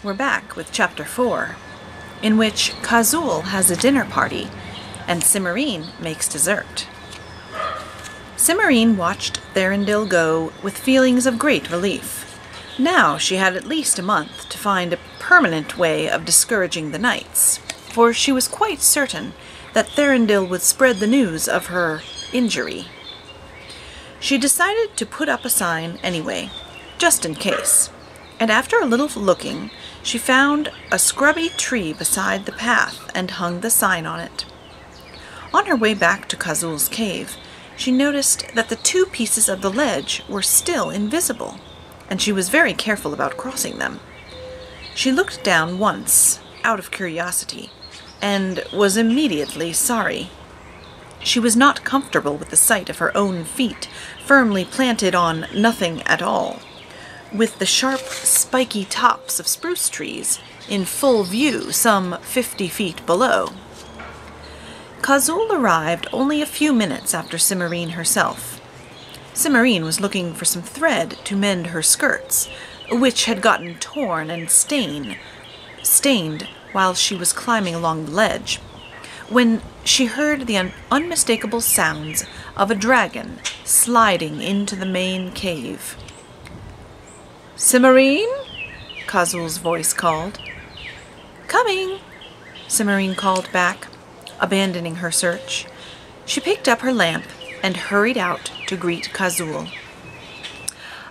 We're back with Chapter 4, in which Kazul has a dinner party and Cimmerian makes dessert. Cimmerian watched Thranduil go with feelings of great relief. Now she had at least a month to find a permanent way of discouraging the knights, for she was quite certain that Thranduil would spread the news of her injury. She decided to put up a sign anyway, just in case, and after a little looking, she found a scrubby tree beside the path and hung the sign on it. On her way back to Kazul's cave, she noticed that the two pieces of the ledge were still invisible, and she was very careful about crossing them. She looked down once, out of curiosity, and was immediately sorry. She was not comfortable with the sight of her own feet firmly planted on nothing at all, with the sharp, spiky tops of spruce trees in full view some 50 feet below. Kazul arrived only a few minutes after Cimmerian herself. Cimmerian was looking for some thread to mend her skirts, which had gotten torn and stained while she was climbing along the ledge, when she heard the unmistakable sounds of a dragon sliding into the main cave. "Cimmerian?" Kazul's voice called. "Coming," Cimmerian called back, abandoning her search. She picked up her lamp and hurried out to greet Kazul.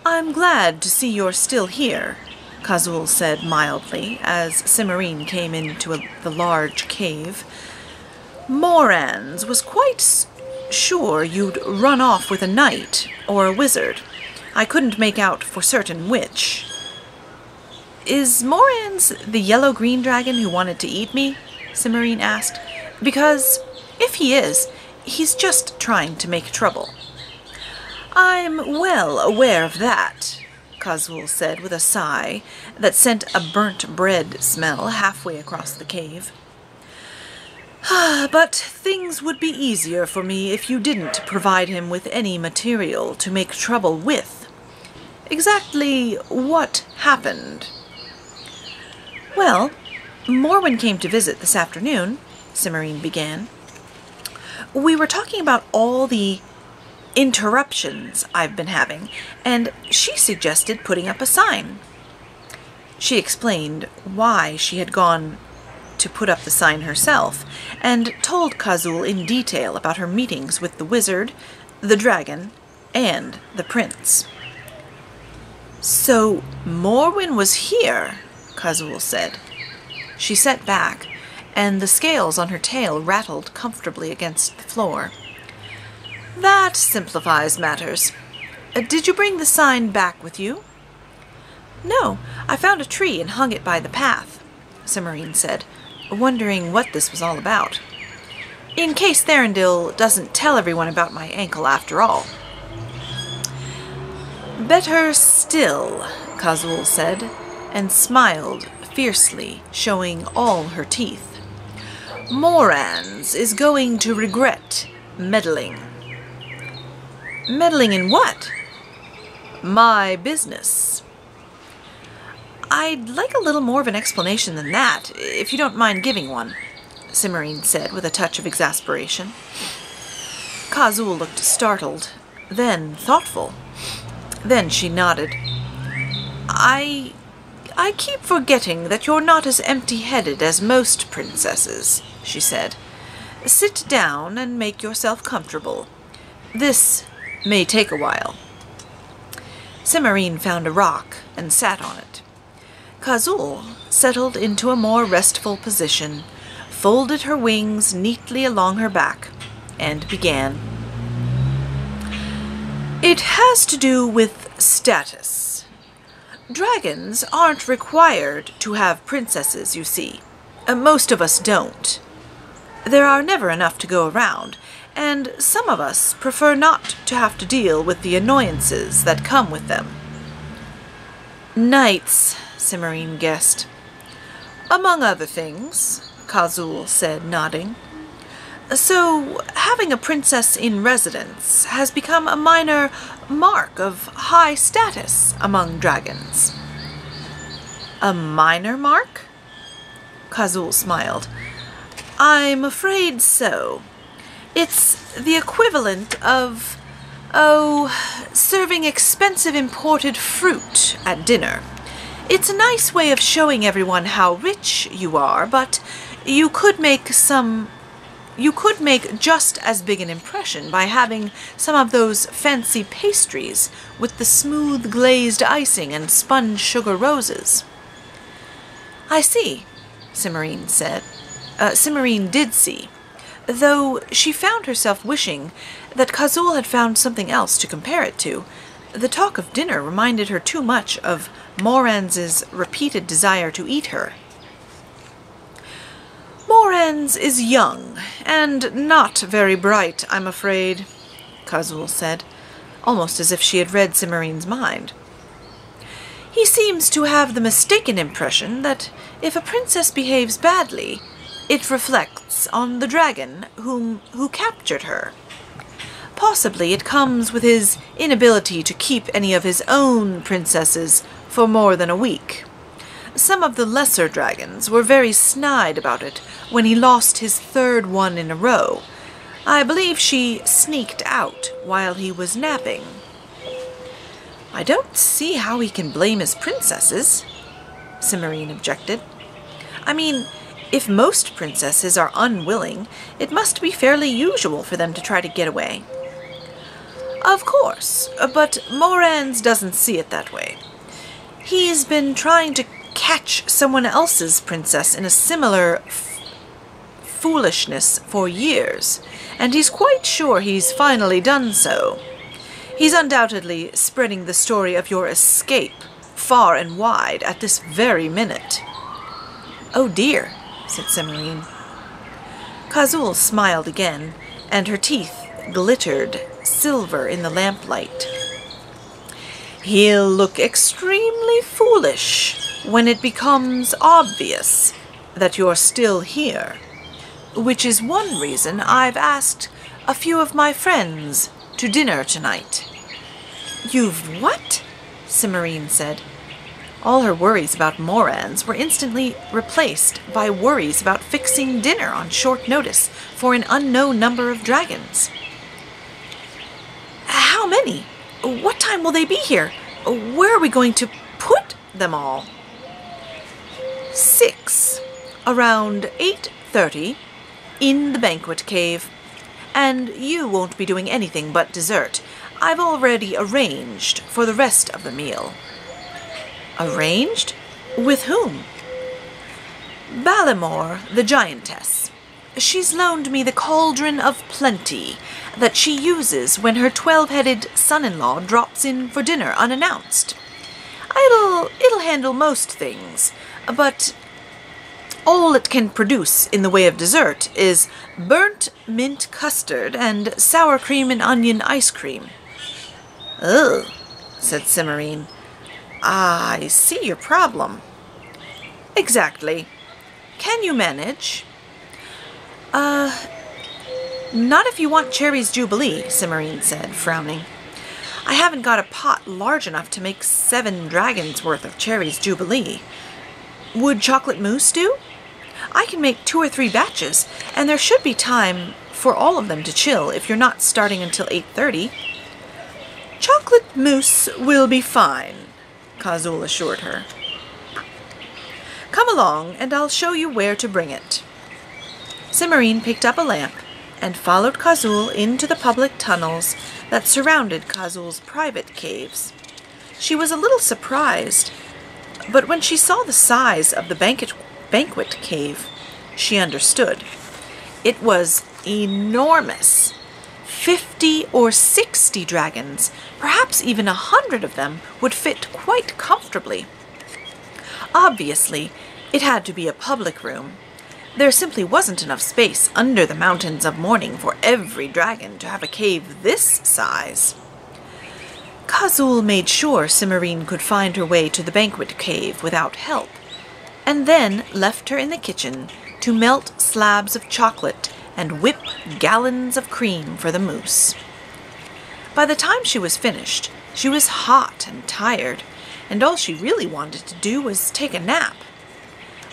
"I'm glad to see you're still here," Kazul said mildly as Cimmerian came into the large cave. "Morans was quite sure you'd run off with a knight or a wizard. I couldn't make out for certain which." "Is Morans the yellow-green dragon who wanted to eat me?" Cimmerian asked. "Because, if he is, he's just trying to make trouble." "I'm well aware of that," Kazul said with a sigh that sent a burnt bread smell halfway across the cave. "But things would be easier for me if you didn't provide him with any material to make trouble with. Exactly what happened?" "Well, Morwen came to visit this afternoon," Cimmerian began. "We were talking about all the interruptions I've been having, and she suggested putting up a sign." She explained why she had gone to put up the sign herself, and told Kazul in detail about her meetings with the wizard, the dragon, and the prince. "So Morwen was here," Kazul said. She sat back, and the scales on her tail rattled comfortably against the floor. "That simplifies matters. Did you bring the sign back with you?" "No, I found a tree and hung it by the path," Cimmerian said, wondering what this was all about. "In case Thranduil doesn't tell everyone about my ankle after all." "Better still," Kazul said, and smiled fiercely, showing all her teeth. "Morans is going to regret meddling." "Meddling in what?" "My business." "I'd like a little more of an explanation than that, if you don't mind giving one," Cimmerian said with a touch of exasperation. Kazul looked startled, then thoughtful. Then she nodded. I keep forgetting that you're not as empty-headed as most princesses," she said. "Sit down and make yourself comfortable. This may take a while." Cimmerian found a rock and sat on it. Kazul settled into a more restful position, folded her wings neatly along her back, and began. "It has to do with status. Dragons aren't required to have princesses, you see. Most of us don't. There are never enough to go around, and some of us prefer not to have to deal with the annoyances that come with them." "Knights," Cimmerian guessed. "Among other things," Kazul said, nodding. "So, having a princess in residence has become a minor mark of high status among dragons." A minor mark? Kazul smiled. I'm afraid so. It's the equivalent of, serving expensive imported fruit at dinner. It's a nice way of showing everyone how rich you are, but you could make just as big an impression by having some of those fancy pastries with the smooth glazed icing and sponge sugar roses. I see, Cimarine said. Cimarine did see, though she found herself wishing that Kazul had found something else to compare it to. The talk of dinner reminded her too much of Moran's repeated desire to eat her. Moran's is young, and not very bright, I'm afraid, Kazul said, almost as if she had read Cimarine's mind. He seems to have the mistaken impression that if a princess behaves badly, it reflects on the dragon who captured her. Possibly it comes with his inability to keep any of his own princesses for more than a week. Some of the lesser dragons were very snide about it when he lost his third one in a row. I believe she sneaked out while he was napping. I don't see how he can blame his princesses, Cimarine objected. I mean, if most princesses are unwilling, it must be fairly usual for them to try to get away. Of course, but Moran's doesn't see it that way. He's been trying to catch someone else's princess in a similar foolishness for years, and he's quite sure he's finally done so. He's undoubtedly spreading the story of your escape far and wide at this very minute. Oh dear, said Cimarine. Kazul smiled again, and her teeth glittered silver in the lamplight. He'll look extremely foolish when it becomes obvious that you're still here, which is one reason I've asked a few of my friends to dinner tonight. You've what? Cimarine said. All her worries about Moran's were instantly replaced by worries about fixing dinner on short notice for an unknown number of dragons. How many? What time will they be here? Where are we going to put them all? 6, around 8:30, in the banquet cave. And you won't be doing anything but dessert. I've already arranged for the rest of the meal. Arranged? With whom? Balimore, the giantess. She's loaned me the cauldron of plenty that she uses when her 12-headed son-in-law drops in for dinner unannounced. It'll handle most things, but all it can produce in the way of dessert is burnt mint custard and sour cream and onion ice cream. Ugh, said Cimarine. I see your problem. Exactly. Can you manage? Not if you want Cherry's Jubilee, Cimarine said, frowning. I haven't got a pot large enough to make 7 dragons' worth of Cherry's Jubilee. Would chocolate mousse do? I can make 2 or 3 batches, and there should be time for all of them to chill if you're not starting until 8:30. Chocolate mousse will be fine, Kazul assured her. Come along, and I'll show you where to bring it. Cimarine picked up a lamp and followed Kazul into the public tunnels that surrounded Kazul's private caves. She was a little surprised, but when she saw the size of the banquet cave, she understood. It was enormous. 50 or 60 dragons, perhaps even 100 of them, would fit quite comfortably. Obviously, it had to be a public room. There simply wasn't enough space under the mountains of morning for every dragon to have a cave this size. Kazul made sure Cimarine could find her way to the banquet cave without help, and then left her in the kitchen to melt slabs of chocolate and whip gallons of cream for the mousse. By the time she was finished, she was hot and tired, and all she really wanted to do was take a nap.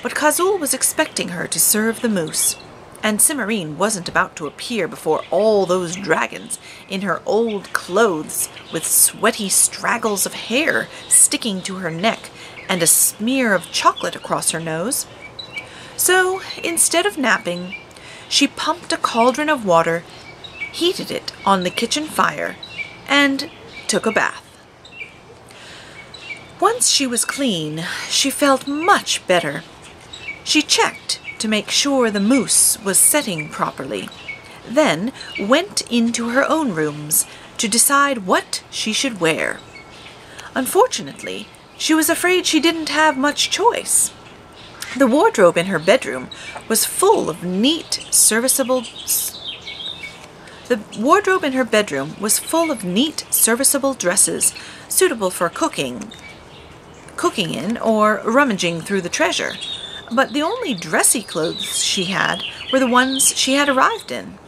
But Kazul was expecting her to serve the moose, and Cimarine wasn't about to appear before all those dragons in her old clothes with sweaty straggles of hair sticking to her neck and a smear of chocolate across her nose. So, instead of napping, she pumped a cauldron of water, heated it on the kitchen fire, and took a bath. Once she was clean, she felt much better. She checked to make sure the moose was setting properly, then went into her own rooms to decide what she should wear. Unfortunately, she was afraid she didn't have much choice. The wardrobe in her bedroom was full of neat, serviceable dresses suitable for cooking in or rummaging through the treasure. But the only dressy clothes she had were the ones she had arrived in.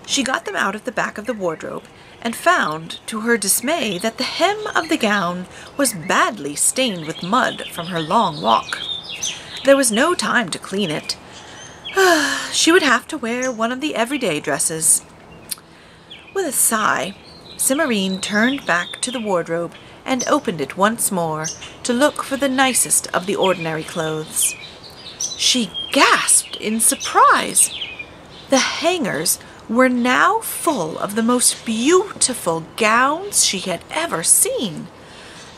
She got them out of the back of the wardrobe and found, to her dismay, that the hem of the gown was badly stained with mud from her long walk. There was no time to clean it. She would have to wear one of the everyday dresses. With a sigh, Cimarine turned back to the wardrobe and opened it once more to look for the nicest of the ordinary clothes. She gasped in surprise. The hangers were now full of the most beautiful gowns she had ever seen.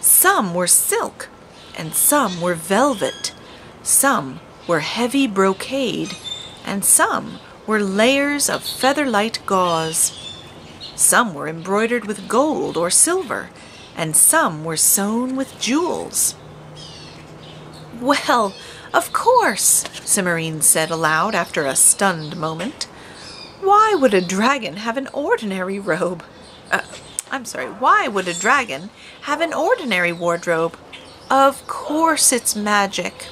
Some were silk, and some were velvet. Some were heavy brocade, and some were layers of feather-light gauze. Some were embroidered with gold or silver, and some were sewn with jewels. "Well, of course," Cimarine said aloud after a stunned moment. "Why would a dragon have an ordinary robe? Why would a dragon have an ordinary wardrobe? Of course it's magic.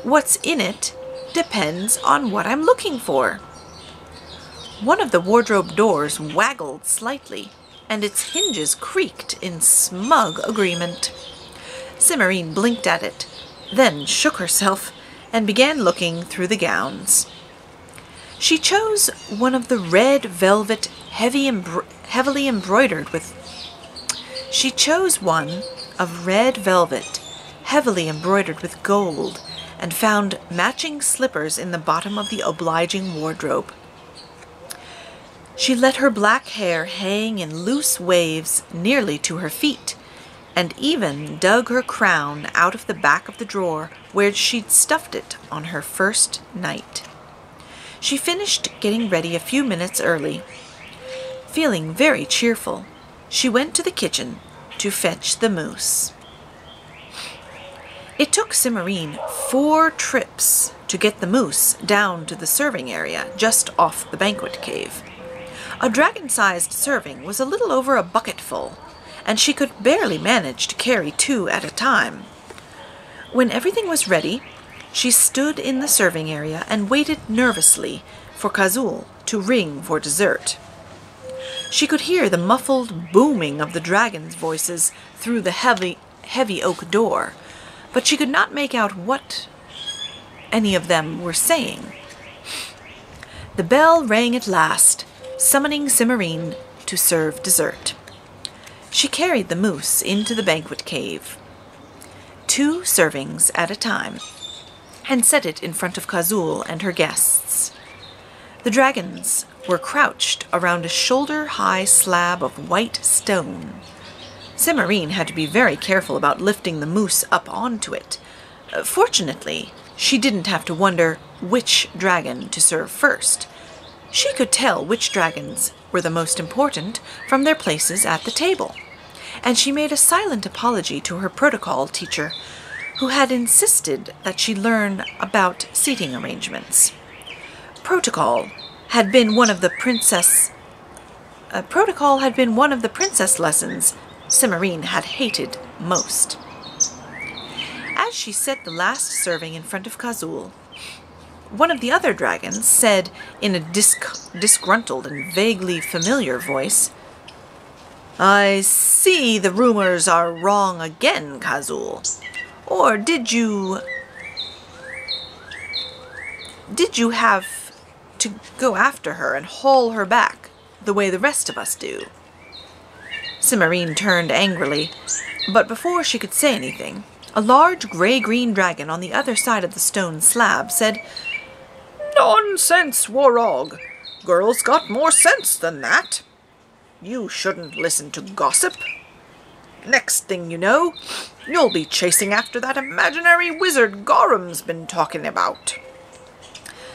What's in it depends on what I'm looking for." One of the wardrobe doors waggled slightly, and its hinges creaked in smug agreement. Cimarine blinked at it, then shook herself and began looking through the gowns. She chose one of the red velvet heavily embroidered with gold, and found matching slippers in the bottom of the obliging wardrobe. She let her black hair hang in loose waves nearly to her feet, and even dug her crown out of the back of the drawer where she'd stuffed it on her first night. She finished getting ready a few minutes early. Feeling very cheerful, she went to the kitchen to fetch the moose. It took Cimarine 4 trips to get the moose down to the serving area just off the banquet cave. A dragon-sized serving was a little over a bucketful, and she could barely manage to carry 2 at a time. When everything was ready, she stood in the serving area and waited nervously for Kazul to ring for dessert. She could hear the muffled booming of the dragons' voices through the heavy oak door, but she could not make out what any of them were saying. The bell rang at last, summoning Cimarine to serve dessert. She carried the moose into the banquet cave, 2 servings at a time, and set it in front of Kazul and her guests. The dragons were crouched around a shoulder-high slab of white stone. Cimarine had to be very careful about lifting the moose up onto it. Fortunately, she didn't have to wonder which dragon to serve first. She could tell which dragons were the most important from their places at the table, and she made a silent apology to her protocol teacher, who had insisted that she learn about seating arrangements. Protocol had been one of the princess lessons Cimarine had hated most. As she set the last serving in front of Kazul, one of the other dragons said in a disgruntled and vaguely familiar voice, I see the rumors are wrong again, Kazul. Or did you have to go after her and haul her back the way the rest of us do? Cimarine turned angrily, but before she could say anything, a large gray-green dragon on the other side of the stone slab said, "Nonsense, Warog. Girls got more sense than that. You shouldn't listen to gossip. Next thing you know, you'll be chasing after that imaginary wizard Gorham's been talking about."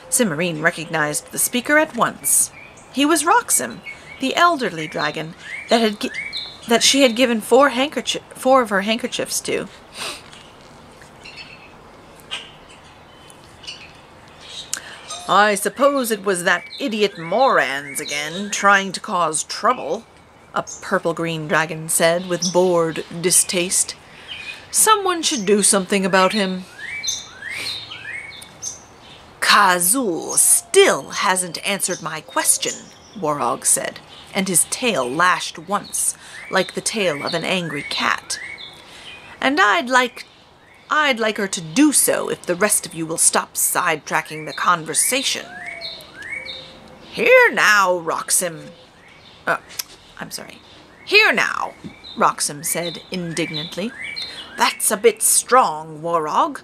Cimarine recognized the speaker at once. He was Roxham, the elderly dragon that she had given four of her handkerchiefs to. "I suppose it was that idiot Morans again, trying to cause trouble," a purple-green dragon said with bored distaste. "Someone should do something about him." "Kazul still hasn't answered my question," Warog said, and his tail lashed once, like the tail of an angry cat. "And I'd like her to do so if the rest of you will stop sidetracking the conversation." "Here now, Roxham." "Here now," Roxham said indignantly. "That's a bit strong, Warog.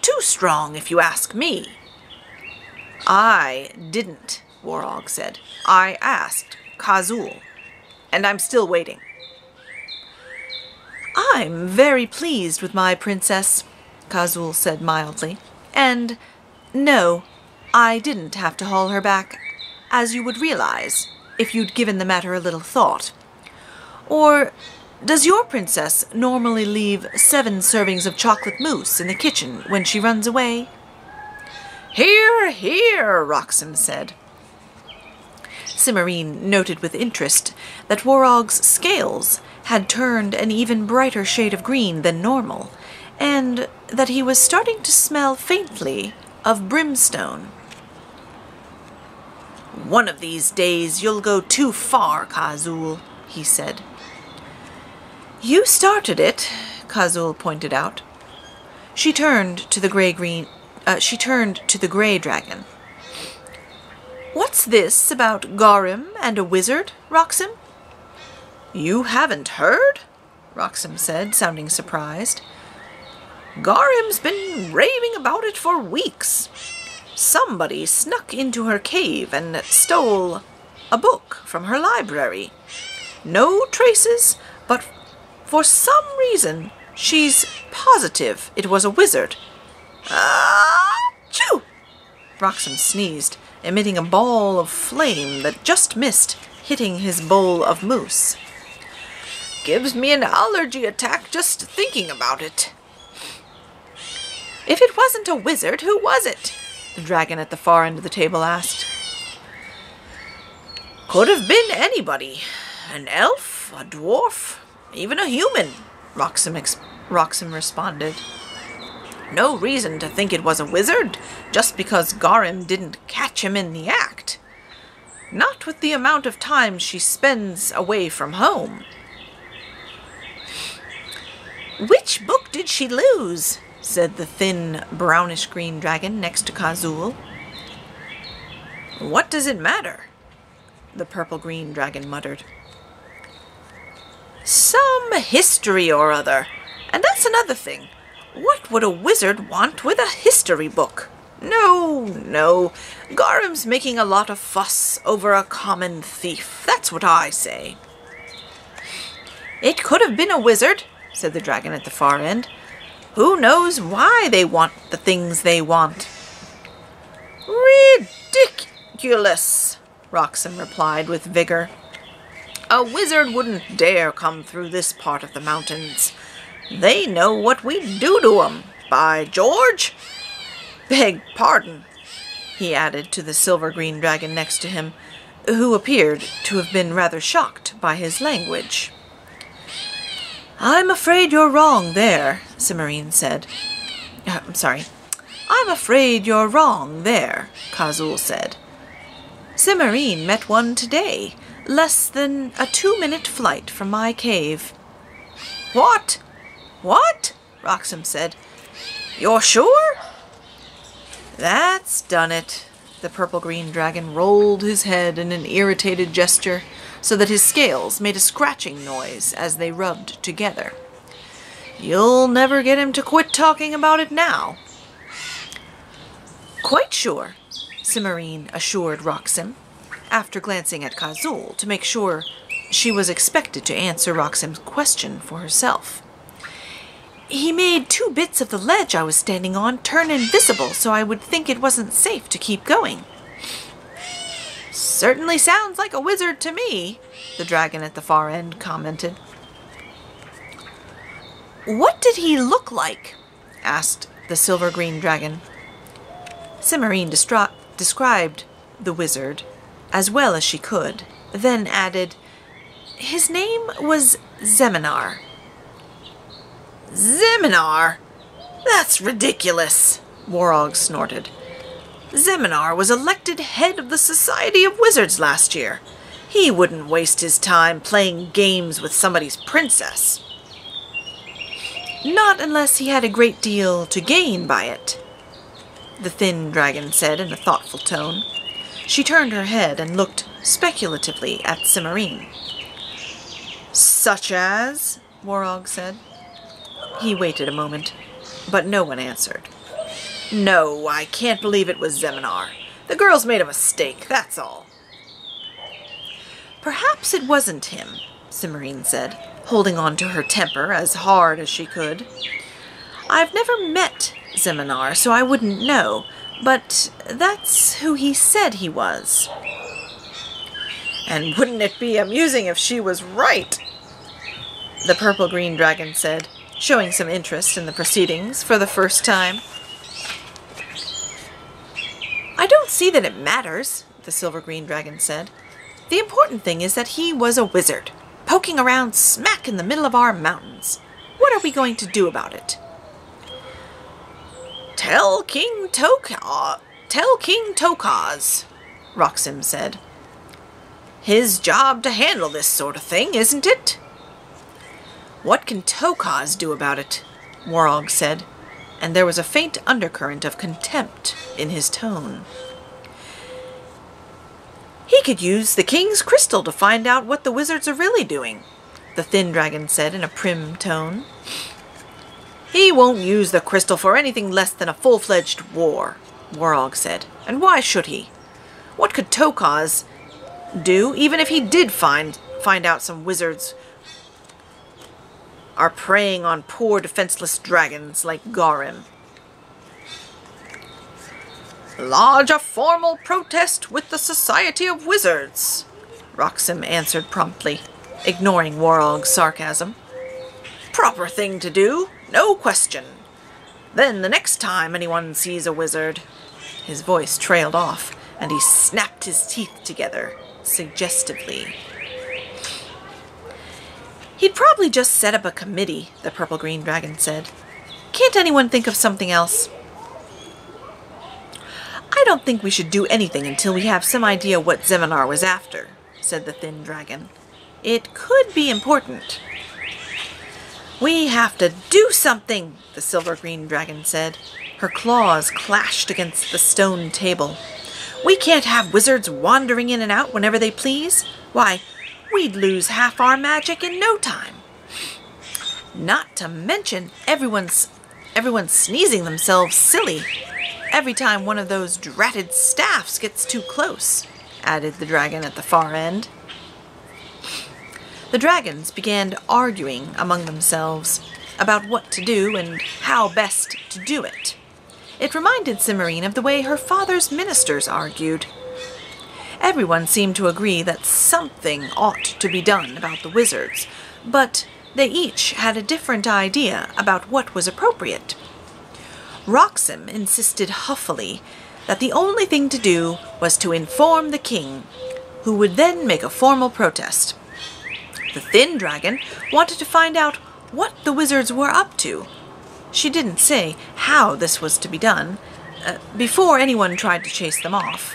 Too strong, if you ask me." "I didn't," Warog said. "I asked Kazul, and I'm still waiting." "I'm very pleased with my princess," Kazul said mildly. "And no, I didn't have to haul her back, as you would realize if you'd given the matter a little thought. Or does your princess normally leave 7 servings of chocolate mousse in the kitchen when she runs away?" "Hear, hear," Roxham said. Cimarine noted with interest that Warog's scales had turned an even brighter shade of green than normal, and that he was starting to smell faintly of brimstone. "One of these days you'll go too far, Kazul," he said. "You started it," Kazul pointed out. She turned to the gray dragon. "What's this about Gorham and a wizard, Roxham?" "You haven't heard?" Roxham said, sounding surprised. "Gorham's been raving about it for weeks. Somebody snuck into her cave and stole a book from her library. No traces, but for some reason she's positive it was a wizard." "Achoo!" Roxham sneezed, emitting a ball of flame that just missed hitting his bowl of mousse. "Gives me an allergy attack just thinking about it." "If it wasn't a wizard, who was it?" the dragon at the far end of the table asked. "Could have been anybody. An elf, a dwarf, even a human," Roxham responded. "No reason to think it was a wizard, just because Gorham didn't catch him in the act. Not with the amount of time she spends away from home." "Which book did she lose?" said the thin, brownish-green dragon next to Kazul. "What does it matter?" the purple-green dragon muttered. "Some history or other. And that's another thing. What would a wizard want with a history book? No. Gorham's making a lot of fuss over a common thief. That's what I say." "It could have been a wizard," said the dragon at the far end. "Who knows why they want the things they want?" "Ridiculous," Roxham replied with vigor. "A wizard wouldn't dare come through this part of the mountains. They know what we'd do to 'em, by George! Beg pardon," he added to the silver-green dragon next to him, who appeared to have been rather shocked by his language. "I'm afraid you're wrong there," Cimarine said. "I'm afraid you're wrong there," Kazul said. "Cimarine met one today, less than a 2-minute flight from my cave." "What? What?" Roxham said. "You're sure?" "That's done it." The purple-green dragon rolled his head in an irritated gesture, so that his scales made a scratching noise as they rubbed together. "You'll never get him to quit talking about it now." "Quite sure," Cimmerine assured Roxham, after glancing at Kazul to make sure she was expected to answer Roxham's question for herself. "He made 2 bits of the ledge I was standing on turn invisible, so I would think it wasn't safe to keep going." "Certainly sounds like a wizard to me," the dragon at the far end commented. "What did he look like?" asked the silver-green dragon. Cimmerine described the wizard as well as she could, then added, "His name was Zeminar." "Zeminar? That's ridiculous," Warog snorted. "Zeminar was elected head of the Society of Wizards last year. He wouldn't waste his time playing games with somebody's princess." "Not unless he had a great deal to gain by it," the thin dragon said in a thoughtful tone. She turned her head and looked speculatively at Cimmerine. "Such as?" Warog said. He waited a moment, but no one answered. "No, I can't believe it was Zeminar. The girl's made a mistake, that's all." "Perhaps it wasn't him," Cimmerine said, holding on to her temper as hard as she could. "I've never met Zeminar, so I wouldn't know, but that's who he said he was." "And wouldn't it be amusing if she was right?" the purple-green dragon said, showing some interest in the proceedings for the first time. "I don't see that it matters," the silver-green dragon said. "The important thing is that he was a wizard, poking around smack in the middle of our mountains. What are we going to do about it?" Tell King Tokaz, Roxham said. "His job to handle this sort of thing, isn't it?" "What can Tokaz do about it?" Warog said, and there was a faint undercurrent of contempt in his tone. "He could use the king's crystal to find out what the wizards are really doing," the thin dragon said in a prim tone. "He won't use the crystal for anything less than a full-fledged war," Warog said. "And why should he? What could Tokaz do, even if he did find out some wizards are preying on poor defenseless dragons like Garim?" "Lodge a formal protest with the Society of Wizards," Roxham answered promptly, ignoring Warog's sarcasm. "Proper thing to do, no question. Then the next time anyone sees a wizard—" His voice trailed off, and he snapped his teeth together, suggestively. "He'd probably just set up a committee," the purple-green dragon said. "Can't anyone think of something else?" "I don't think we should do anything until we have some idea what Zeminar was after," said the thin dragon. "It could be important." "We have to do something," the silver-green dragon said. Her claws clashed against the stone table. "We can't have wizards wandering in and out whenever they please. Why, we'd lose half our magic in no time. Not to mention everyone's sneezing themselves silly every time one of those dratted staffs gets too close," added the dragon at the far end. The dragons began arguing among themselves about what to do and how best to do it. It reminded Cimmerine of the way her father's ministers argued. Everyone seemed to agree that something ought to be done about the wizards, but they each had a different idea about what was appropriate. Roxham insisted huffily that the only thing to do was to inform the king, who would then make a formal protest. The thin dragon wanted to find out what the wizards were up to. She didn't say how this was to be done, before anyone tried to chase them off.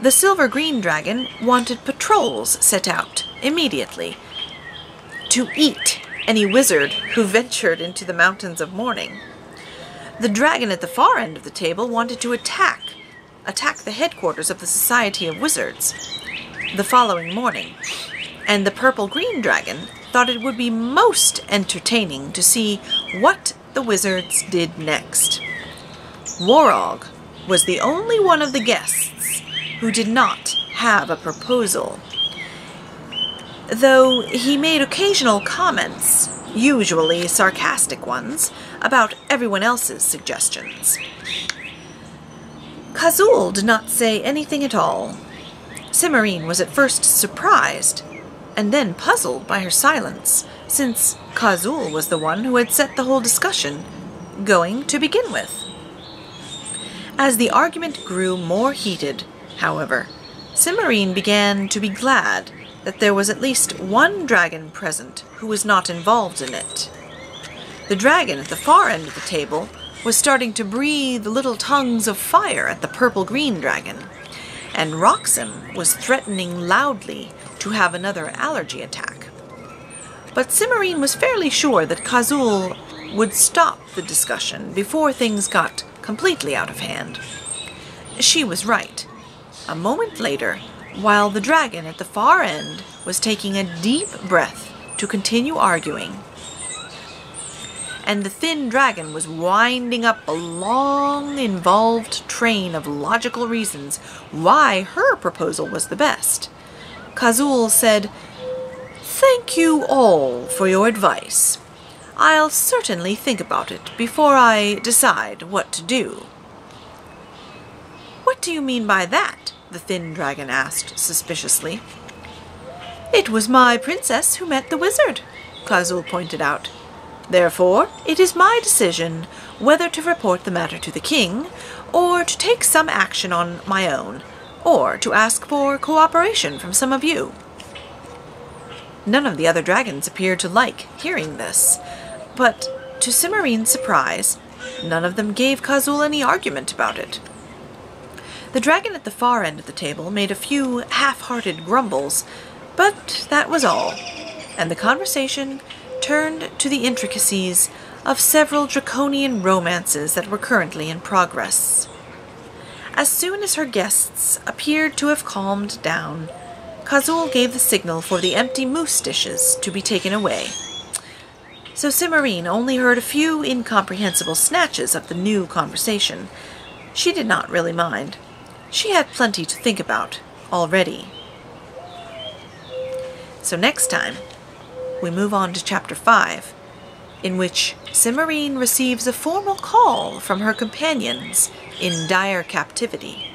The silver-green dragon wanted patrols set out immediately to eat any wizard who ventured into the Mountains of Mourning. The dragon at the far end of the table wanted to attack the headquarters of the Society of Wizards the following morning, and the purple-green dragon thought it would be most entertaining to see what the wizards did next. Warog was the only one of the guests who did not have a proposal, though he made occasional comments, usually sarcastic ones, about everyone else's suggestions. Kazul did not say anything at all. Cimarine was at first surprised, and then puzzled by her silence, since Kazul was the one who had set the whole discussion going to begin with. As the argument grew more heated, however, Cimarine began to be glad that there was at least one dragon present who was not involved in it. The dragon at the far end of the table was starting to breathe little tongues of fire at the purple-green dragon, and Roxham was threatening loudly to have another allergy attack. But Cimarine was fairly sure that Kazul would stop the discussion before things got completely out of hand. She was right. A moment later, while the dragon at the far end was taking a deep breath to continue arguing, and the thin dragon was winding up a long, involved train of logical reasons why her proposal was the best, Kazul said, "Thank you all for your advice. I'll certainly think about it before I decide what to do." "What do you mean by that?" the thin dragon asked suspiciously. "It was my princess who met the wizard," Kazul pointed out. "Therefore, it is my decision whether to report the matter to the king, or to take some action on my own, or to ask for cooperation from some of you." None of the other dragons appeared to like hearing this, but to Cimarine's surprise, none of them gave Kazul any argument about it. The dragon at the far end of the table made a few half-hearted grumbles, but that was all, and the conversation turned to the intricacies of several draconian romances that were currently in progress. As soon as her guests appeared to have calmed down, Kazul gave the signal for the empty moose dishes to be taken away. So Cimarine only heard a few incomprehensible snatches of the new conversation. She did not really mind. She had plenty to think about already. So next time, we move on to Chapter 5, in which Cimarine receives a formal call from her companions in dire captivity.